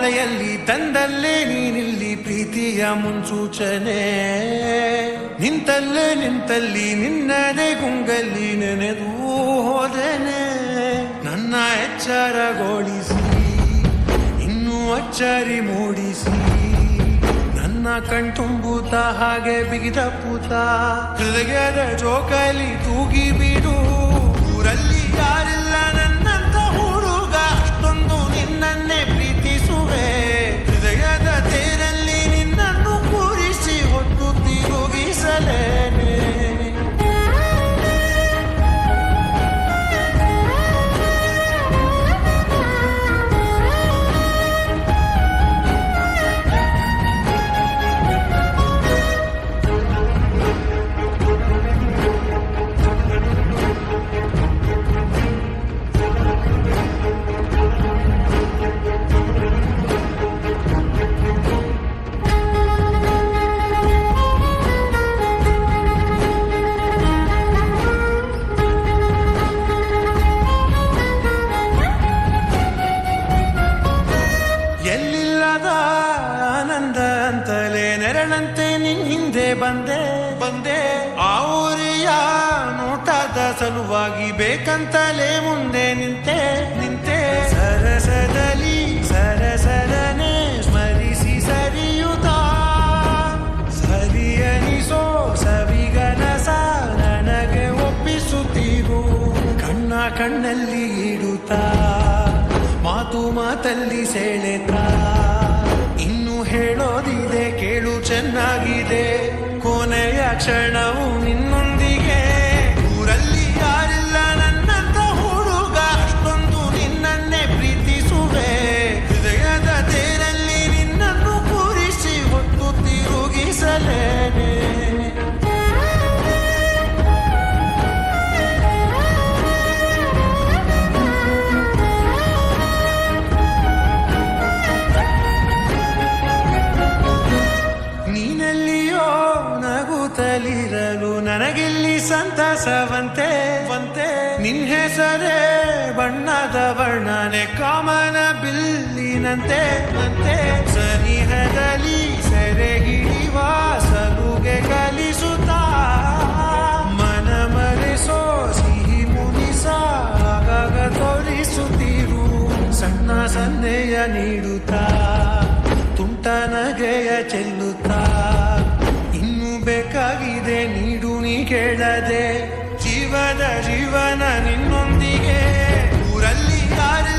ಕಲೆಯಲ್ಲಿ ತಂದಲ್ಲೇ ನೀನಿಲ್ಲಿ ಪ್ರೀತಿಯ ಮುನ್ಸೂಚನೆ ನಿಂತಲ್ಲಿ ನಿನ್ನದೇ ಗುಂಗಲ್ಲಿ ನೆನೆದು ಹೋದನೆ ನನ್ನ ಎಚ್ಚರಗೊಳಿಸಿ ಇನ್ನೂ ಅಚ್ಚರಿ ಮೂಡಿಸಿ ನನ್ನ ಕಣ್ತುಂಬುತ್ತ ಹಾಗೆ ಬಿಗಿದ ಪೂತ ಹೃದಯದ ಜೋಕಾಲಿ ತೂಗಿ ಬಿಡು ಊರಲ್ಲಿ ಯಾರಿಲ್ಲ ನನ್ನಂತ ಹುಡುಗ ಅಷ್ಟೊಂದು ನಿನ್ನನ್ನೇ ಪ್ರೀತಿಸುವೆ ಹೃದಯದ ತೇರಲ್ಲಿ ನಿನ್ನನ್ನು ಕೂರಿಸಿ ಹೊತ್ತು ತಿರುಗಿಸಲೇನೆ ಆನಂದ ಅಂತಲೇ ನೆರಳಂತೆ ನಿನ್ ಹಿಂದೆ ಬಂದೆ ಆ ಊರಿಯ ನೋಟದ ಸಲುವಾಗಿ ಬೇಕಂತಲೇ ಮುಂದೆ ನಿಂತೆ ಸರಸದನೆ ಸ್ಮರಿಸಿ ಸರಿಯುತ್ತ ಸರಿಯನಿಸೋ ಸವಿಗನಸ ನನಗೆ ಒಪ್ಪಿಸುತ್ತೀರು ಕಣ್ಣಲ್ಲಿ ಇಡುತ್ತಾ ಮಾತಲ್ಲಿ ಸೆಳೆತಾ ಇನ್ನು ಹೇಳೋದಿದೆ ಕೇಳು ಚೆನ್ನಾಗಿದೆ ಕೊನೆಯ ಕ್ಷಣವು ನಿನ್ನೊಂದಿಗೆ ಊರಲ್ಲಿ ಯಾರಿಲ್ಲ ನನ್ನಂತ ಹುಡುಗ ಅಷ್ಟೊಂದು ನಿನ್ನನ್ನೇ ಪ್ರೀತಿಸುವೆ ಹೃದಯದ ತೇರಲ್ಲಿ ನಿನ್ನನ್ನು ಕೂರಿಸಿ ಹೊತ್ತು ತಿರುಗಿಸಲೇನೆ ನಗುತ್ತಲಿರಲು ನನಗಿಲ್ಲಿ ಸಂತಸವಂತೆ ನಿನ್ ಹೆಸರೇ ಬಣ್ಣದ ವರ್ಣನೆ ಕಾಮನ ಬಿಲ್ಲಿನಂತೆ ಸನಿಹದಲ್ಲಿ ಸೆರೆ ಹಿಡಿಯುವ ಸಲುಗೆ ಕಲಿಸುತ್ತಾ ಮನ ಮರೆಸೋ ಸಿಹಿ ಮುನಿಸ ಆಗಾಗ ತೋರಿಸುತ್ತಿರು ಸಣ್ಣ ಸಂದೇಹ ನೀಡುತ್ತಾ ತುಂಟ ನಗೆಯ ಚೆಲ್ಲುತ್ತಾ ಬೇಕಾಗಿದೆ ನೀಡು ನೀ ಕೇಳದೆ ಜೀವನ ನಿನ್ನೊಂದಿಗೆ ಊರಲ್ಲಿ ಯಾರು